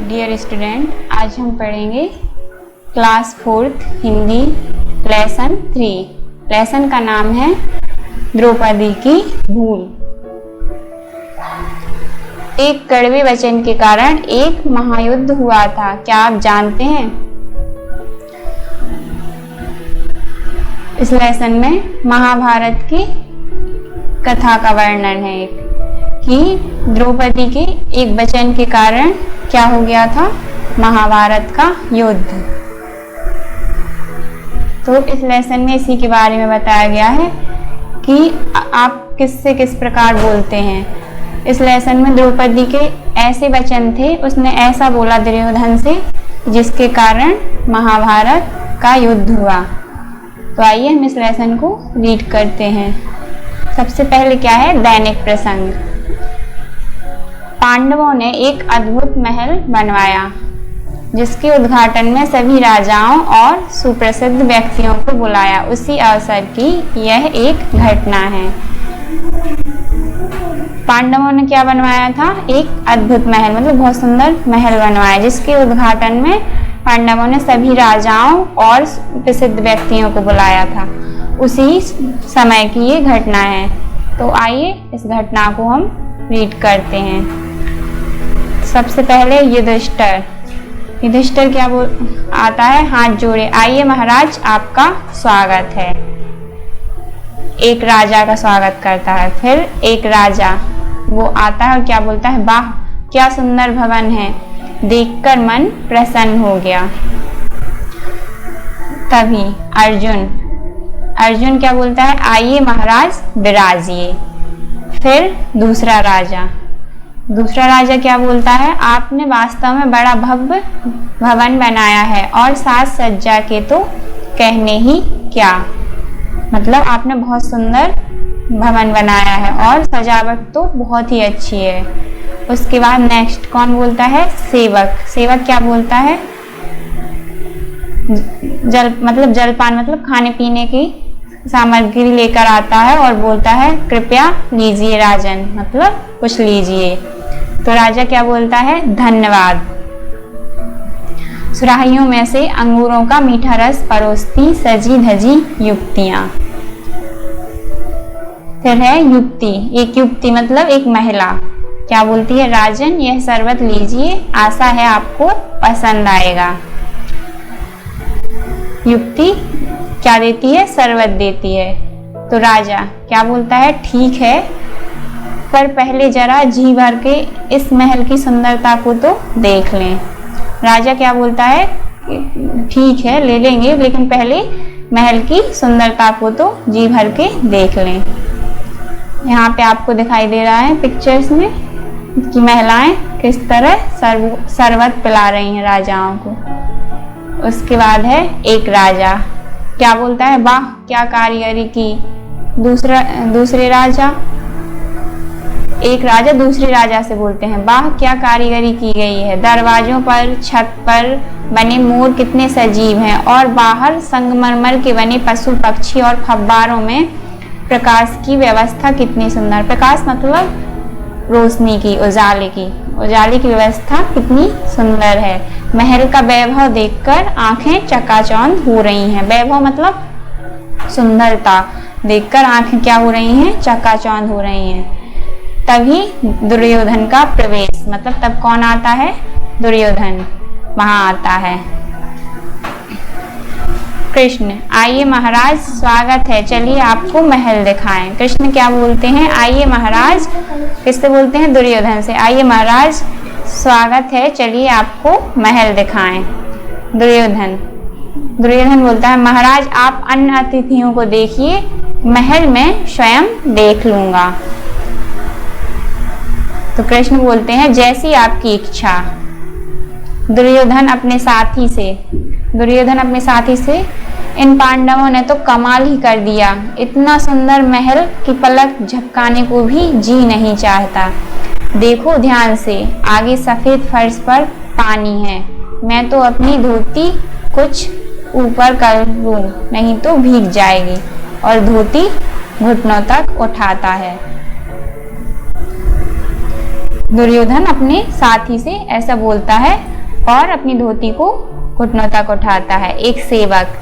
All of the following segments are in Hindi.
डियर स्टूडेंट, आज हम पढ़ेंगे class 4th Hindi lesson 3। Lesson का नाम है द्रौपदी की भूल। एक कड़वे वचन के कारण एक महायुद्ध हुआ था, क्या आप जानते हैं? इस लेसन में महाभारत की कथा का वर्णन है कि द्रौपदी के एक वचन के कारण क्या हो गया था, महाभारत का युद्ध। तो इस लेसन में इसी के बारे में बताया गया है कि आप किससे किस प्रकार बोलते हैं। इस लेसन में द्रौपदी के ऐसे वचन थे, उसने ऐसा बोला दुर्योधन से जिसके कारण महाभारत का युद्ध हुआ। तो आइए हम इस लेसन को रीड करते हैं। सबसे पहले क्या है, दैनिक प्रसंग। पांडवों ने एक अद्भुत महल बनवाया जिसके उद्घाटन में सभी राजाओं और सुप्रसिद्ध व्यक्तियों को बुलाया। उसी अवसर की यह एक घटना है। पांडवों ने क्या बनवाया था, एक अद्भुत महल, मतलब बहुत सुंदर महल बनवाया जिसके उद्घाटन में पांडवों ने सभी राजाओं और प्रसिद्ध व्यक्तियों को बुलाया था। उसी समय की ये घटना है। तो आइए इस घटना को हम रीड करते हैं। सबसे पहले युधिष्ठिर क्या आता है, हाथ जोड़े, आइए महाराज आपका स्वागत है। एक राजा का स्वागत करता है। फिर एक राजा वो आता है और क्या बोलता है, वाह क्या सुंदर भवन है, देखकर मन प्रसन्न हो गया। तभी अर्जुन क्या बोलता है, आइए महाराज विराजिए। फिर दूसरा राजा क्या बोलता है, आपने वास्तव में बड़ा भव्य भवन बनाया है और साज सज्जा के तो कहने ही क्या, मतलब आपने बहुत सुंदर भवन बनाया है और सजावट तो बहुत ही अच्छी है। उसके बाद नेक्स्ट कौन बोलता है, सेवक क्या बोलता है, जलपान मतलब खाने पीने की सामग्री लेकर आता है और बोलता है कृपया लीजिए राजन, मतलब कुछ लीजिए। तो राजा क्या बोलता है, धन्यवाद। सुराहियों में से अंगूरों का मीठा रस परोसती सजी धजी युक्तियां। फिर है युक्ति। एक युक्ति मतलब एक महिला क्या बोलती है, राजन यह शरबत लीजिए, आशा है आपको पसंद आएगा। युक्ति क्या देती है, शरबत देती है। तो राजा क्या बोलता है, ठीक है, पर पहले जरा जी भर के इस महल की सुंदरता को तो देख लें। राजा क्या बोलता है, ठीक है ले लेंगे, लेकिन पहले महल की सुंदरता को तो जी भर के देख लें। यहाँ पे आपको दिखाई दे रहा है पिक्चर्स में कि महिलाएं किस तरह शरबत पिला रही हैं राजाओं को। उसके बाद है एक राजा क्या बोलता है, वाह क्या कारीगरी की। एक राजा दूसरे राजा से बोलते हैं, वाह क्या कारीगरी की गई है, दरवाजों पर छत पर बने मोर कितने सजीव हैं और बाहर संगमरमर के बने पशु पक्षी और फव्वारों में प्रकाश की व्यवस्था कितनी सुंदर। प्रकाश मतलब रोशनी की, उजाले की व्यवस्था कितनी सुंदर है। महल का वैभव देखकर आंखें चकाचौंध हो रही हैं। वैभव मतलब सुंदरता, देखकर आंखें क्या हो रही हैं, चकाचौंध हो रही हैं। तभी दुर्योधन का प्रवेश, मतलब तब कौन आता है, दुर्योधन वहां आता है। कृष्ण, आइए महाराज स्वागत है, चलिए आपको महल दिखाएं। कृष्ण क्या बोलते हैं, आइए महाराज, किससे बोलते हैं, दुर्योधन से, आइए महाराज स्वागत है, चलिए आपको महल दिखाएं। दुर्योधन बोलता है, महाराज आप अन्य अतिथियों को देखिए, महल में स्वयं देख लूंगा। तो कृष्ण बोलते हैं, जैसी आपकी इच्छा। दुर्योधन अपने साथी से इन पांडवों ने तो कमाल ही कर दिया, इतना सुंदर महल की पलक झपकाने को भी जी नहीं चाहता। देखो ध्यान से, आगे सफेद फर्श पर पानी है, मैं तो अपनी धोती कुछ ऊपर कर लूं, नहीं तो भीग जाएगी। और धोती घुटनों तक उठाता है। दुर्योधन अपने साथी से ऐसा बोलता है और अपनी धोती को घुटनों तक उठाता है। एक सेवक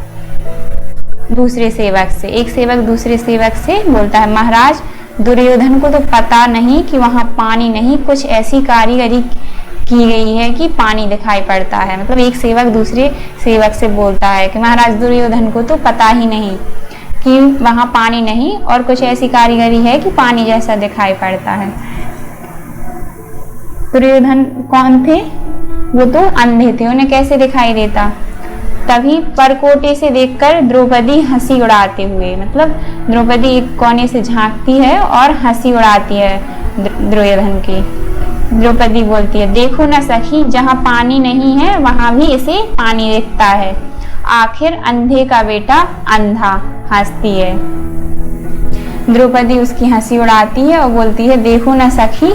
दूसरे सेवक से बोलता है, महाराज दुर्योधन को तो पता नहीं कि वहां पानी नहीं, कुछ ऐसी कारीगरी की गई है कि पानी दिखाई पड़ता है। मतलब एक सेवक दूसरे सेवक से बोलता है कि महाराज दुर्योधन को तो पता ही नहीं कि वहां पानी नहीं और कुछ ऐसी कारीगरी है कि पानी जैसा दिखाई पड़ता है। दुर्योधन कौन थे? वो तो अंधे थे, उन्हें कैसे दिखाई देता? तभी परकोटे से देखकर द्रौपदी हंसी उड़ाते हुए, मतलब द्रौपदी एक कोने से झांकती है और हंसी उड़ाती है दुर्योधन की। द्रौपदी बोलती है, देखो ना सखी, जहाँ पानी नहीं है वहां भी इसे पानी दिखता है, आखिर अंधे का बेटा अंधा। हंसती है द्रौपदी, उसकी हंसी उड़ाती है और बोलती है, देखो ना सखी,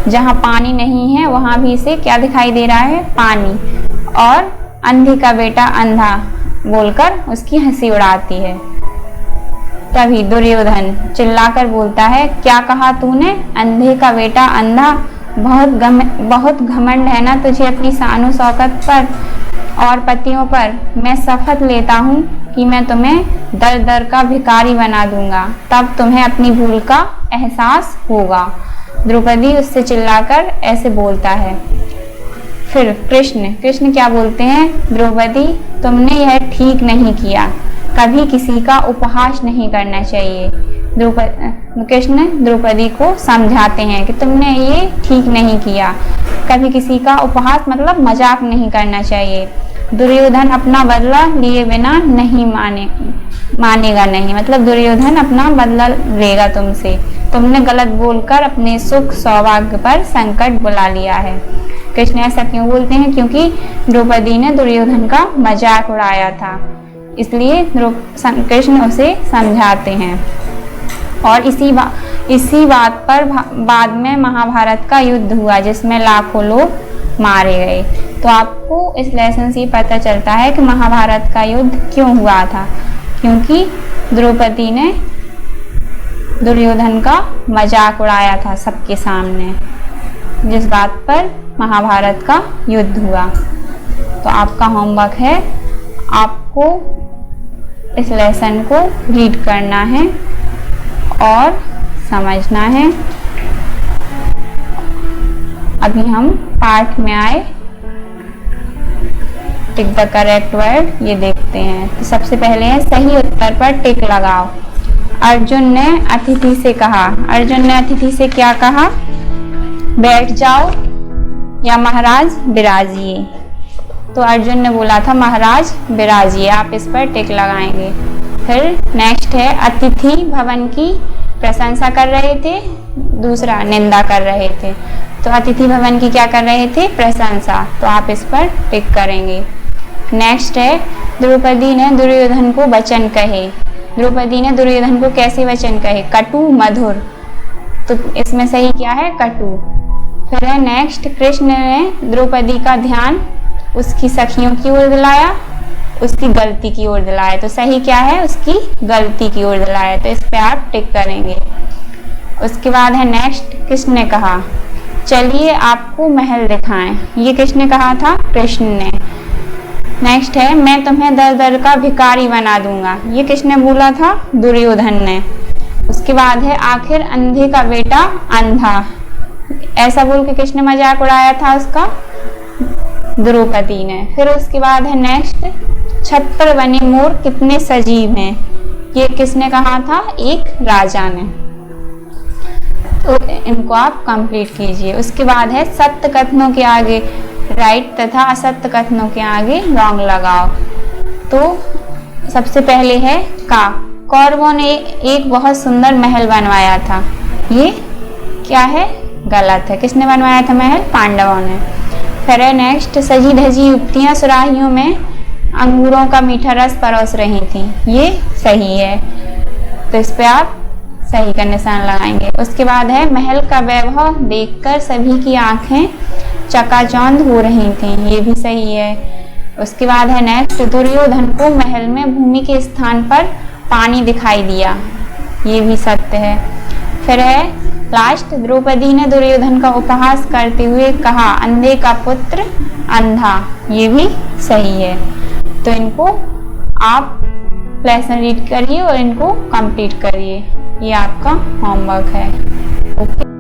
जहाँ पानी नहीं है वहां भी इसे क्या दिखाई दे रहा है? पानी। और अंधे का बेटा अंधा बोलकर उसकी हंसी उड़ाती है। तभी दुर्योधन चिल्लाकर बोलता है, क्या कहा तूने? अंधे का बेटा अंधा? बहुत घमंड है ना तुझे अपनी शान शौकत पर और पतियों पर। मैं शपथ लेता हूँ कि मैं तुम्हें दर दर का भिखारी बना दूंगा, तब तुम्हें अपनी भूल का एहसास होगा। द्रौपदी उससे चिल्लाकर ऐसे बोलता है। फिर कृष्ण क्या बोलते हैं? द्रौपदी, तुमने यह ठीक नहीं किया, कभी किसी का उपहास नहीं करना चाहिए। कृष्ण द्रौपदी को समझाते हैं कि तुमने ये ठीक नहीं किया, कभी किसी का उपहास मतलब मजाक नहीं करना चाहिए। दुर्योधन अपना बदला लिए बिना नहीं मानेगा नहीं, मतलब दुर्योधन अपना बदला लेगा तुमसे। तुमने गलत बोलकर अपने सुख सौभाग्य पर संकट बुला लिया है। कृष्ण ऐसा क्यों बोलते हैं? क्योंकि द्रौपदी ने दुर्योधन का मजाक उड़ाया था, इसलिए कृष्ण उसे समझाते हैं। और इसी बात पर बाद में महाभारत का युद्ध हुआ, जिसमें लाखों लोग मारे गए। तो आपको इस लेसन से पता चलता है कि महाभारत का युद्ध क्यों हुआ था, क्योंकि द्रौपदी ने दुर्योधन का मजाक उड़ाया था सबके सामने, जिस बात पर महाभारत का युद्ध हुआ। तो आपका होमवर्क है, आपको इस लेसन को रीड करना है और समझना है। अभी हम पाठ में आए, टिक द करेक्ट वर्ड ये देखते हैं। तो सबसे पहले है सही उत्तर पर टिक लगाओ। अर्जुन ने अतिथि से कहा, अर्जुन ने अतिथि से क्या कहा? बैठ जाओ या महाराज विराजिए। तो अर्जुन ने बोला था महाराज विराजिए, आप इस पर टिक लगाएंगे। फिर नेक्स्ट है अतिथि भवन की प्रशंसा कर रहे थे, दूसरा निंदा कर रहे थे। तो अतिथि भवन की क्या कर रहे थे? प्रशंसा, तो आप इस पर टिक करेंगे। नेक्स्ट है द्रौपदी ने दुर्योधन को वचन कहे। द्रौपदी ने दुर्योधन को कैसे वचन कहे? कटु मधुर, तो इसमें सही क्या है? कटु। फिर है नेक्स्ट, कृष्ण ने द्रौपदी का ध्यान उसकी सखियों की ओर दिलाया, उसकी गलती की ओर दिलाया। तो सही क्या है? उसकी गलती की ओर दिलाया, तो इस पे आप टिक करेंगे। उसके बाद है नेक्स्ट, किसने कहा चलिए आपको महल दिखाएं? ये किसने कहा था? कृष्ण ने। नेक्स्ट है मैं तुम्हें दर दर का भिखारी बना दूंगा, ये किसने बोला था? दुर्योधन ने। उसके बाद है आखिर अंधे का बेटा अंधा, ऐसा बोल के किसने मजाक उड़ाया था उसका? द्रौपदी ने। फिर उसके बाद है नेक्स्ट, छत पर बने मोर कितने सजीव हैं, ये किसने कहा था? एक राजा ने। तो इनको आप कंप्लीट कीजिए। उसके बाद है सत्य कथनों के आगे राइट तथा असत्य कथनों के आगे रॉन्ग लगाओ। तो सबसे पहले है का, कौरवों ने एक बहुत सुंदर महल बनवाया था, ये क्या है? गलत है। किसने बनवाया था महल? पांडवों ने। फिर है नेक्स्ट, सजी धजी युवतियां सुराहियों में अंगूरों का मीठा रस परोस रही थी, ये सही है, तो इस पे आप सही का निशान लगाएंगे। उसके बाद है महल का वैभव देखकर सभी की आंखें चकाचौंध हो रही थी, ये भी सही है। उसके बाद है नेक्स्ट, दुर्योधन को महल में भूमि के स्थान पर पानी दिखाई दिया, ये भी सत्य है। फिर है लास्ट, द्रौपदी ने दुर्योधन का उपहास करते हुए कहा, अंधे का पुत्र अंधा। ये भी सही है। तो इनको आप लेसन रीड करिए और इनको कंप्लीट करिए। ये आपका होमवर्क है। ओके।